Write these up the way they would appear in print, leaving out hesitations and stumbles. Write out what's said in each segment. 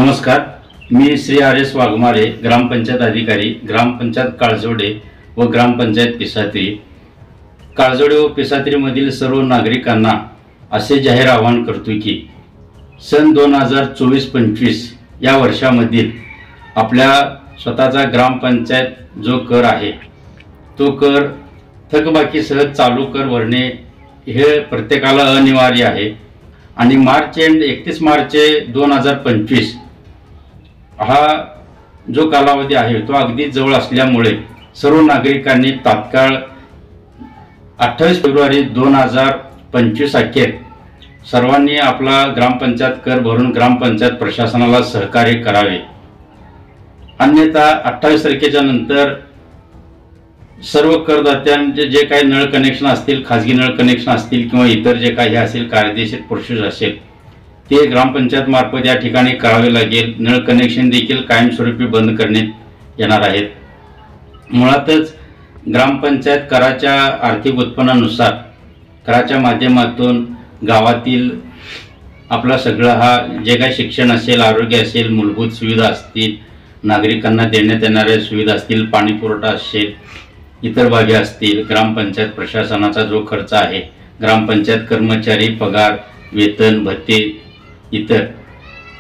नमस्कार, मी Shri R S Waghmare, ग्रामपंचायत अधिकारी, ग्रामपंचायत काळजोडे व ग्रामपंचायत पिसात्री। काळजोडे व पिसात्रीमधील सर्व नागरिकांना असे जाहीर आवाहन करतो की सन 2024-25 या वर्षामधील आपल्या स्वतःचा ग्रामपंचायत जो कर आहे तो कर थकबाकीसह चालू कर भरणे हे प्रत्येकाला अनिवार्य आहे। आणि 31 मार्च 2025 हा जो कालावधी आहे तो अगदी जवळ असल्यामुळे सर्व नागरिकांनी तात्काळ 28 फेब्रुवारी 2025 अखेर सर्वांनी आपला ग्रामपंचायत कर भरून ग्रामपंचायत प्रशासनाला सहकार्य करावे। अन्यथा 28 तारखेच्या नंतर सर्व करदात्यांचे जे काही नळ कनेक्शन असतील, खाजगी नळ कनेक्शन असतील किंवा इतर जे काही असेल कायदेशीर प्रोसेस असेल ते ग्रामपंचायत मार्फत या ठिकाणी करावे लागेल। नळ कनेक्शन देखील कायमस्वरूपी बंद करण्यात येणार आहेत। मुळातच ग्रामपंचायत कराच्या आर्थिक उत्पन्नानुसार कराच्या माध्यमातून गावातील आपला सगळं हा जे काही शिक्षण असेल, आरोग्य असेल, मूलभूत सुविधा असतील, नागरिकांना देण्यात येणाऱ्या सुविधा असतील, पाणी पुरवठा असेल, इतर बाबी असतील, ग्रामपंचायत प्रशासनाचा जो खर्च आहे, ग्रामपंचायत कर्मचारी पगार, वेतन, भत्ते इतर,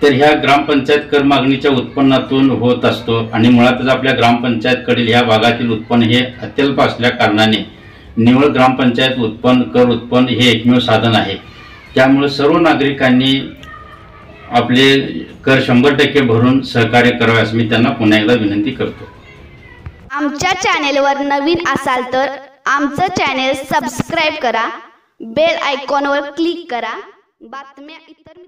तर ह्या ग्रामपंचायत कर मागणीच्या उत्पन्नातून होत असतो। आणि मुळातच आपल्या ग्रामपंचायतकडील ह्या भागातील उत्पन्न हे अत्यल्प असल्या कारणाने निव्वळ ग्रामपंचायत उत्पन्न कर उत्पन्न हे एकमेव साधन आहे। त्यामुळे सर्व नागरिकांनी आपले कर 100% भरून सहकार्य करावे असे मी त्यांना पुन्हा एकदा विनंती करतो। आमच्या चॅनेलवर नवीन असाल तर आमचं चॅनेल सबस्क्राइब करा, बेल आयकॉनवर क्लिक करा, बातम्या इतर